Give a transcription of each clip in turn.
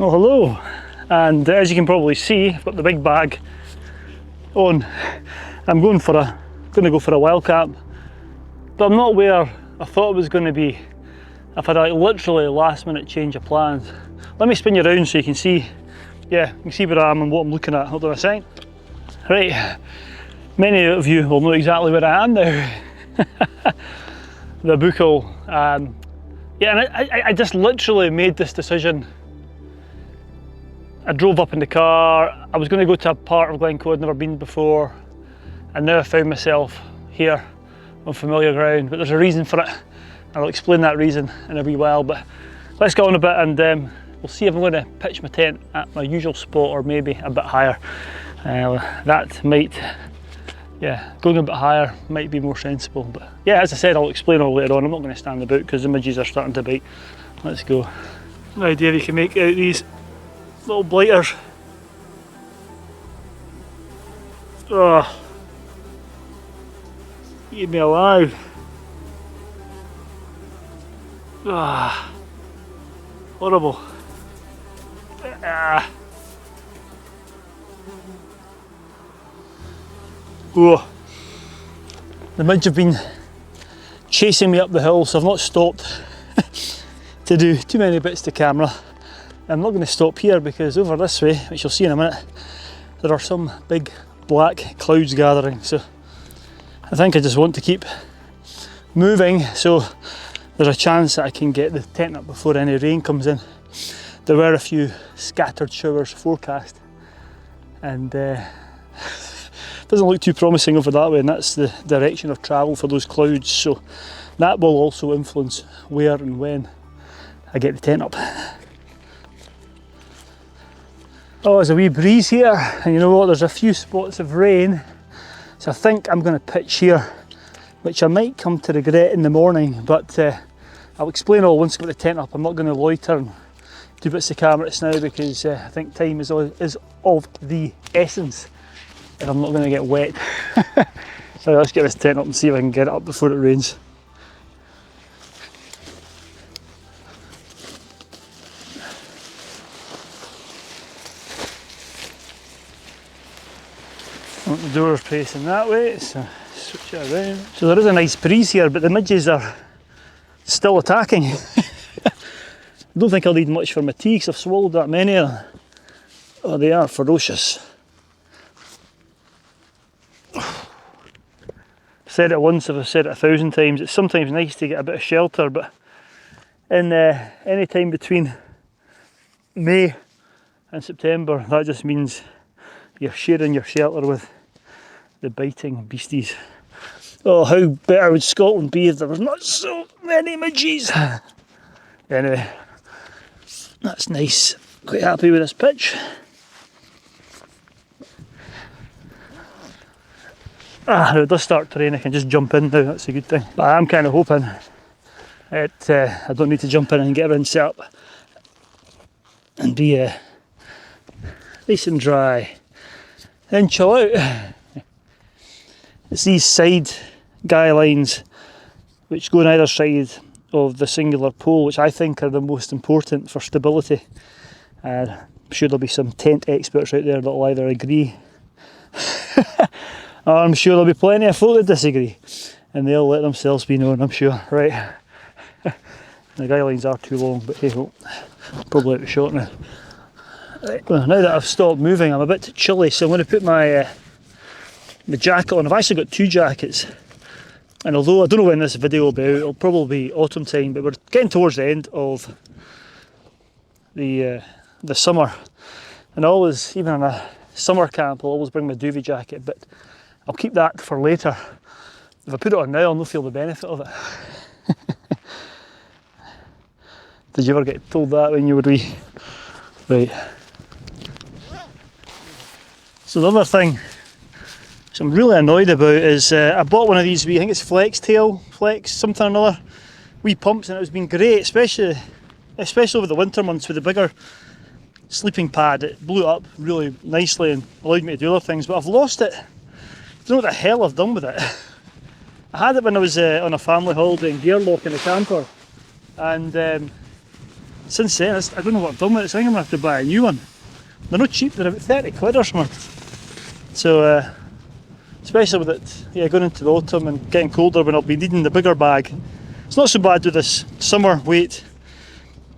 Well, hello, and as you can probably see, I've got the big bag on. I'm going to go for a wildcat, but I'm not where I thought I was going to be. I've had a literally last minute change of plans. Let me spin you around so you can see, you can see where I am and what I'm looking at. Hold on a second. Right, many of you will know exactly where I am now. The Buchel. Yeah, and I just literally made this decision. I drove up in the car. I was going to go to a part of Glencoe I'd never been before, and now I found myself here on familiar ground, but there's a reason for it. I'll explain that reason in a wee while, but let's get on a bit and we'll see if I'm going to pitch my tent at my usual spot or maybe a bit higher. That might, going a bit higher might be more sensible, but yeah, as I said, I'll explain all later on. I'm not going to stand about because the midges are starting to bite. Let's go. No idea if you can make out these little blighters. Oh, eat me alive. Ah, horrible. Oh, the midge have been chasing me up the hill, so I've not stopped to do too many bits to camera. I'm not going to stop here because over this way, which you'll see in a minute, there are some big black clouds gathering, so I think I just want to keep moving so there's a chance that I can get the tent up before any rain comes in. There were a few scattered showers forecast, and doesn't look too promising over that way, and that's the direction of travel for those clouds, so that will also influence where and when I get the tent up. Oh, there's a wee breeze here, and you know what, there's a few spots of rain, so I think I'm going to pitch here, which I might come to regret in the morning, but I'll explain all once I get the tent up. I'm not going to loiter and do bits of camera just now because I think time is of the essence and I'm not going to get wet. So let's get this tent up and see if I can get it up before it rains. The door's facing that way, so switch it around. So there is a nice breeze here, but the midges are still attacking. I don't think I'll need much for my tea because I've swallowed that many of them. Oh, they are ferocious. Said it once, I've said it 1,000 times, it's sometimes nice to get a bit of shelter, but in any time between May and September, that just means you're sharing your shelter with the biting beasties. Oh, how better would Scotland be if there was not so many midges? Anyway, that's nice. Quite happy with this pitch. If it does start to rain, I can just jump in now, that's a good thing. But I'm kind of hoping that I don't need to jump in and get everything set up and be nice and dry. Then chill out. It's these side guy lines which go on either side of the singular pole, which I think are the most important for stability. I'm sure there'll be some tent experts out there that'll either agree or I'm sure there'll be plenty of folk that disagree, and they'll let themselves be known, I'm sure. Right, the guy lines are too long, but hey ho, probably out of shot now. Right. Well, now that I've stopped moving, I'm a bit chilly, so I'm going to put my jacket on. I've actually got two jackets, and although I don't know when this video will be out, it'll probably be autumn time, but we're getting towards the end of the summer, and I always, even in a summer camp, I'll always bring my duvet jacket, but I'll keep that for later. If I put it on now, I'll not feel the benefit of it. Did you ever get told that when you were wee? Right. So the other thing which I'm really annoyed about is I bought one of these wee, I think it's Flex something or another, wee pumps, and it's been great, especially over the winter months with the bigger sleeping pad. It blew up really nicely and allowed me to do other things, but I've lost it. I don't know what the hell I've done with it. I had it when I was on a family holiday in Gairloch in the camper, and since then, I don't know what I've done with it, so I think I'm going to have to buy a new one. They're not cheap, they're about 30 quid or something. So, especially with it, yeah, going into the autumn and getting colder when I'll be needing the bigger bag. It's not so bad with this summer weight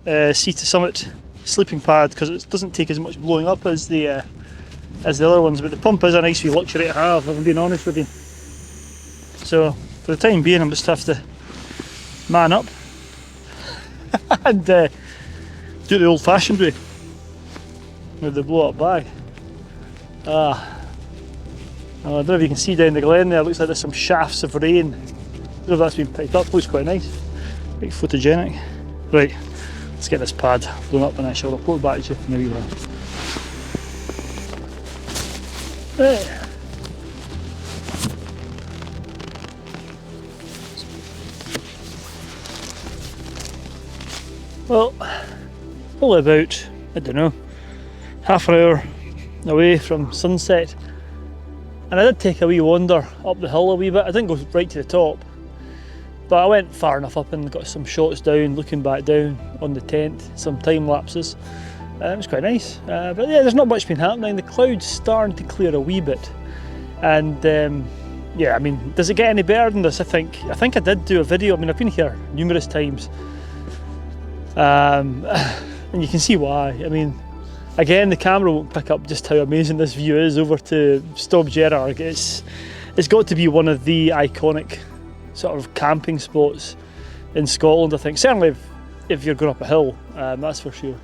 Sea to Summit sleeping pad because it doesn't take as much blowing up as the other ones, but the pump is a nice wee luxury to have, if I'm being honest with you. So, for the time being, I'm just have to man up and do the old fashioned way with the blow up bag. I don't know if you can see down the glen there, it looks like there's some shafts of rain. I don't know if that's been picked up, looks quite nice. Quite photogenic. Right, let's get this pad blown up and I shall report back to you in a wee while. Right. Well, probably about, I don't know, half an hour away from sunset. And I did take a wee wander up the hill a wee bit. I didn't go right to the top, but I went far enough up and got some shots down, looking back down on the tent, some time lapses. It was quite nice. But yeah, there's not much been happening. The clouds starting to clear a wee bit. And yeah, I mean, does it get any better than this? I think I did do a video. I mean, I've been here numerous times. And you can see why. I mean, again, the camera won't pick up just how amazing this view is over to Stob Gerrard. It's got to be one of the iconic sort of camping spots in Scotland, I think. Certainly if you're going up a hill, that's for sure.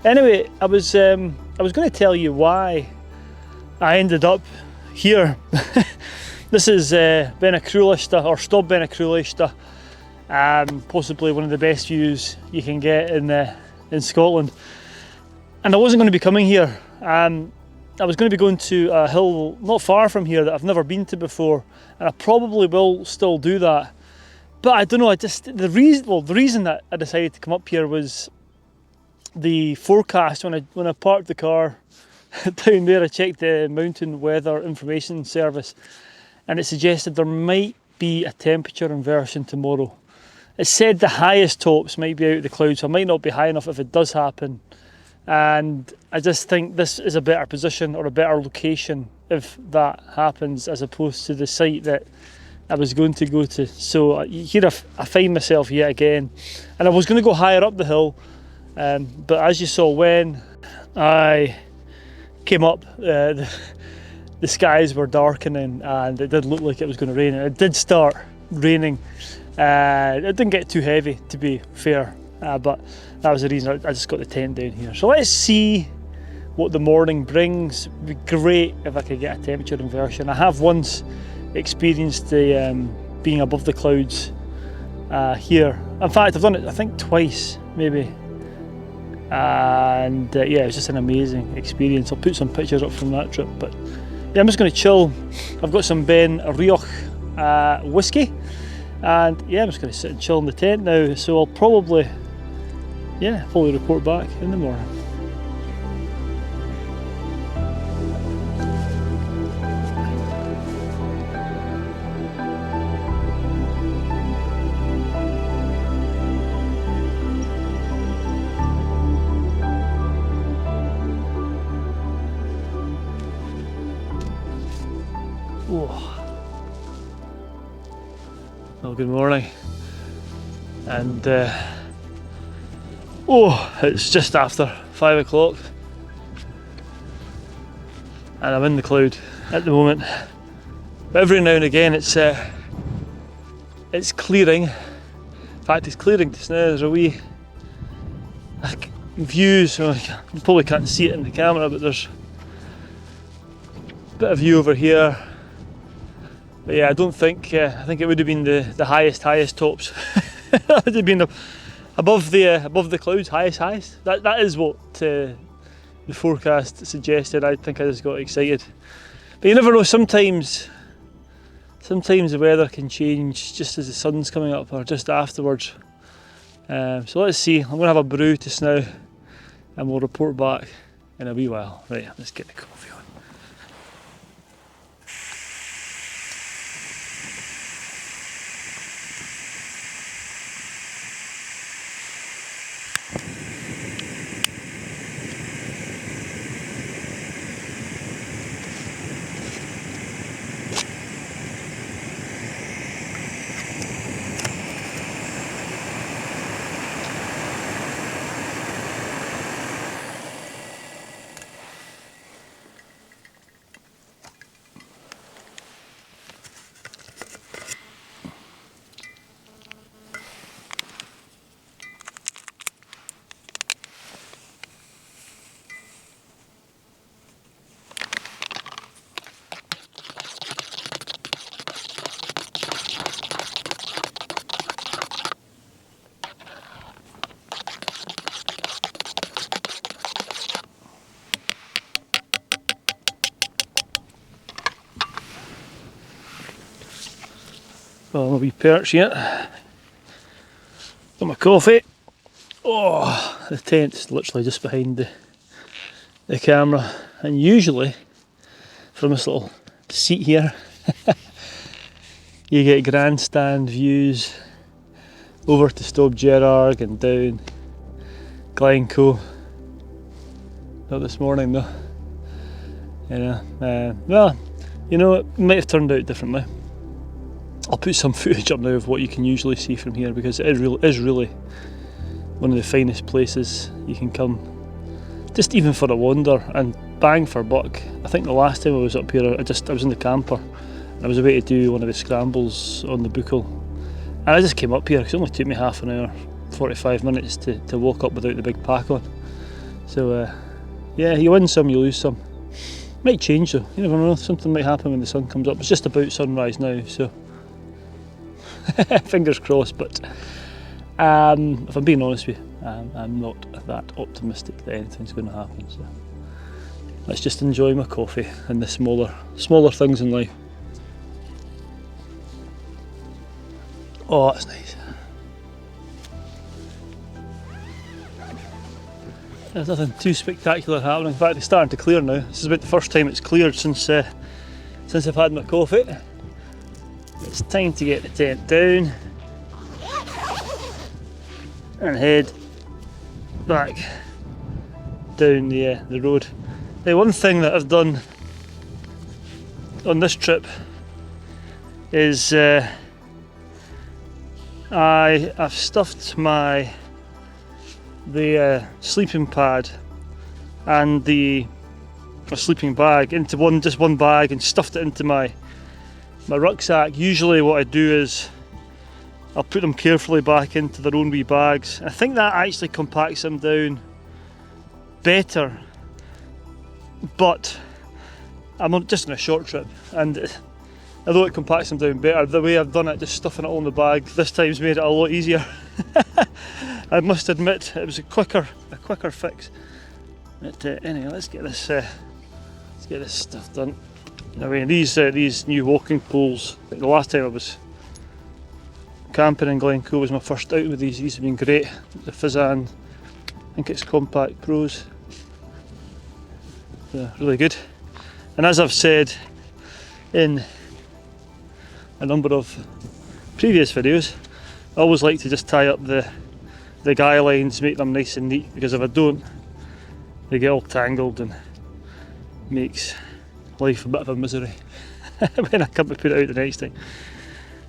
Anyway, I was going to tell you why I ended up here. This is Benacrúlista, or Stob Benacrúlista. Possibly one of the best views you can get in Scotland. And I wasn't going to be coming here. I was going to be going to a hill not far from here that I've never been to before, and I probably will still do that. But I don't know. The reason that I decided to come up here was the forecast. When I parked the car down there, I checked the Mountain Weather Information Service, and it suggested there might be a temperature inversion tomorrow. It said the highest tops might be out of the clouds, so it might not be high enough if it does happen. And I just think this is a better position or a better location if that happens, as opposed to the site that I was going to go to. So here I find myself yet again, and I was going to go higher up the hill, but as you saw when I came up, the skies were darkening and it did look like it was going to rain, and it did start raining. It didn't get too heavy, to be fair, but that was the reason I just got the tent down here. So let's see what the morning brings. It'd be great if I could get a temperature inversion. I have once experienced the being above the clouds here. In fact, I've done it I think twice maybe, and yeah, it was just an amazing experience. I'll put some pictures up from that trip, but yeah, I'm just going to chill. I've got some Ben Rioch whiskey, and yeah, I'm just going to sit and chill in the tent now. So I'll probably report back in the morning. Well, good morning, and it's just after 5 o'clock and I'm in the cloud at the moment, but every now and again it's clearing. In fact, it's clearing just now. There's a wee view, so you probably can't see it in the camera, but there's a bit of view over here. But yeah, I think it would have been the highest tops. That would have been above the clouds, highest. That is what the forecast suggested. I think I just got excited. But you never know. Sometimes the weather can change just as the sun's coming up or just afterwards. So let's see. I'm going to have a brew just now, and we'll report back in a wee while. Right, let's get the coffee on. Well, my wee perch here. Got my coffee. Oh, the tent's literally just behind the camera, and usually from this little seat here you get grandstand views over to Stob Gerrard and down Glencoe. Not this morning though. Well, you know, it might have turned out differently. I'll put some footage up now of what you can usually see from here, because it is really one of the finest places you can come, just even for a wander, and bang for buck. I think the last time I was up here, I was in the camper and I was away to do one of the scrambles on the Buchel, and I just came up here because it only took me half an hour, 45 minutes to walk up without the big pack on. So yeah, you win some, you lose some. Might change though, you never know, something might happen when the sun comes up. It's just about sunrise now, so fingers crossed. But if I'm being honest with you, I'm not that optimistic that anything's going to happen, so let's just enjoy my coffee and the smaller things in life. Oh, that's nice. There's nothing too spectacular happening. In fact, it's starting to clear now. This is about the first time it's cleared since I've had my coffee. It's time to get the tent down and head back down the road. The one thing that I've done on this trip is I've stuffed the sleeping pad and the sleeping bag into just one bag, and stuffed it into my rucksack. Usually what I do is I'll put them carefully back into their own wee bags. I think that actually compacts them down better, but I'm just on a short trip, and although it compacts them down better, the way I've done it, just stuffing it all in the bag, this time's made it a lot easier. I must admit, it was a quicker fix. But anyway, let's get this stuff done. I mean, these new walking poles, like the last time I was camping in Glencoe was my first outing with these. These have been great. The Fizan, I think it's Compact Pros. They're really good. And as I've said in a number of previous videos, I always like to just tie up the guy lines, make them nice and neat, because if I don't, they get all tangled and makes life a bit of a misery when I come to put it out the next time.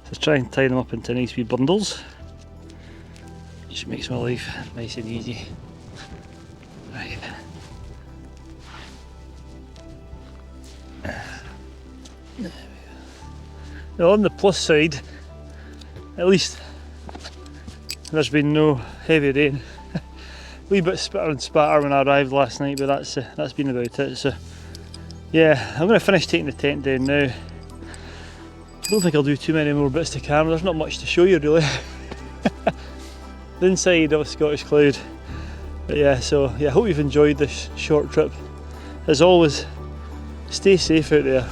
So try and tie them up into nice wee bundles, which makes my life nice and easy. Right. Now on the plus side, at least there's been no heavy rain. A wee bit spitter and spatter when I arrived last night, but that's been about it. So yeah, I'm going to finish taking the tent down now. I don't think I'll do too many more bits to camera. There's not much to show you really. The inside of a Scottish Cloud. But yeah, so yeah, I hope you've enjoyed this short trip. As always, stay safe out there,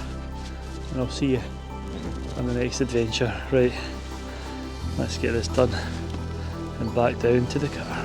and I'll see you on the next adventure. Right, let's get this done and back down to the car.